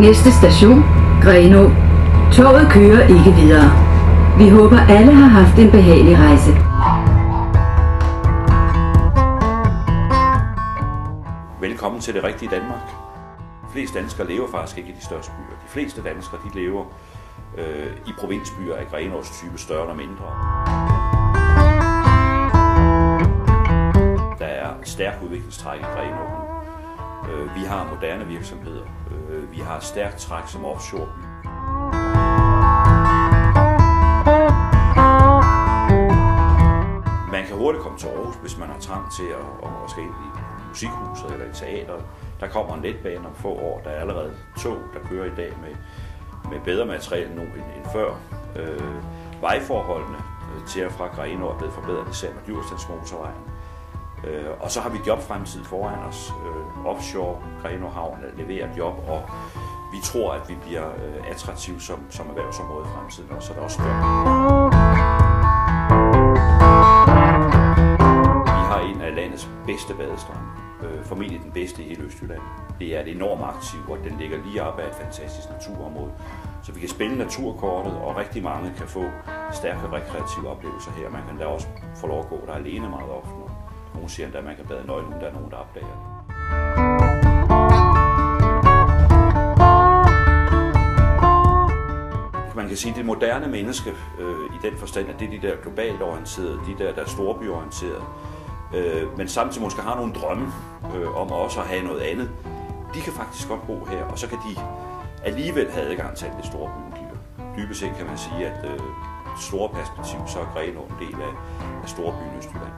Næste station, Grenaa. Toget kører ikke videre. Vi håber alle har haft en behagelig rejse. Velkommen til det rigtige Danmark. De fleste danskere lever faktisk ikke i de største byer. De fleste danskere lever i provinsbyer af Grenaas type, større eller mindre. Der er stærk udviklingstræk i Grenaa. Vi har moderne virksomheder. Vi har stærkt træk som offshoreby. Man kan hurtigt komme til Aarhus, hvis man har trang til at skal ind i musikhuset eller i teateret. Der kommer en letbane om få år. Der er allerede tog, der kører i dag med bedre materiale nu end før. Vejforholdene til og fra Grenaa er blevet forbedret, især med Djurslandsmotorvejen. Og så har vi jobfremtid foran os. Offshore, Grenaa Havn leverer job, og vi tror, at vi bliver attraktive som erhvervsområde i fremtiden, og så er der også job. Vi har en af landets bedste badestrande, formentlig den bedste i hele Østjylland. Det er et enormt aktiv, og den ligger lige op ad et fantastisk naturområde. Så vi kan spille naturkortet, og rigtig mange kan få stærke rekreative oplevelser her. Man kan da også få lov at gå der alene meget ofte. Nogle siger endda, at man kan bade nøgen, uden der er nogen, der opdager det. Man kan sige, at det moderne menneske i den forstand, at det er de der globalt orienterede, de der er storbyorienterede, men samtidig måske har nogle drømme om også at have noget andet. De kan faktisk godt bo her, og så kan de alligevel have adgang til det store byen. Dybest set kan man sige, at det store perspektiv, så er Grenaa en del af storbyen Østjylland.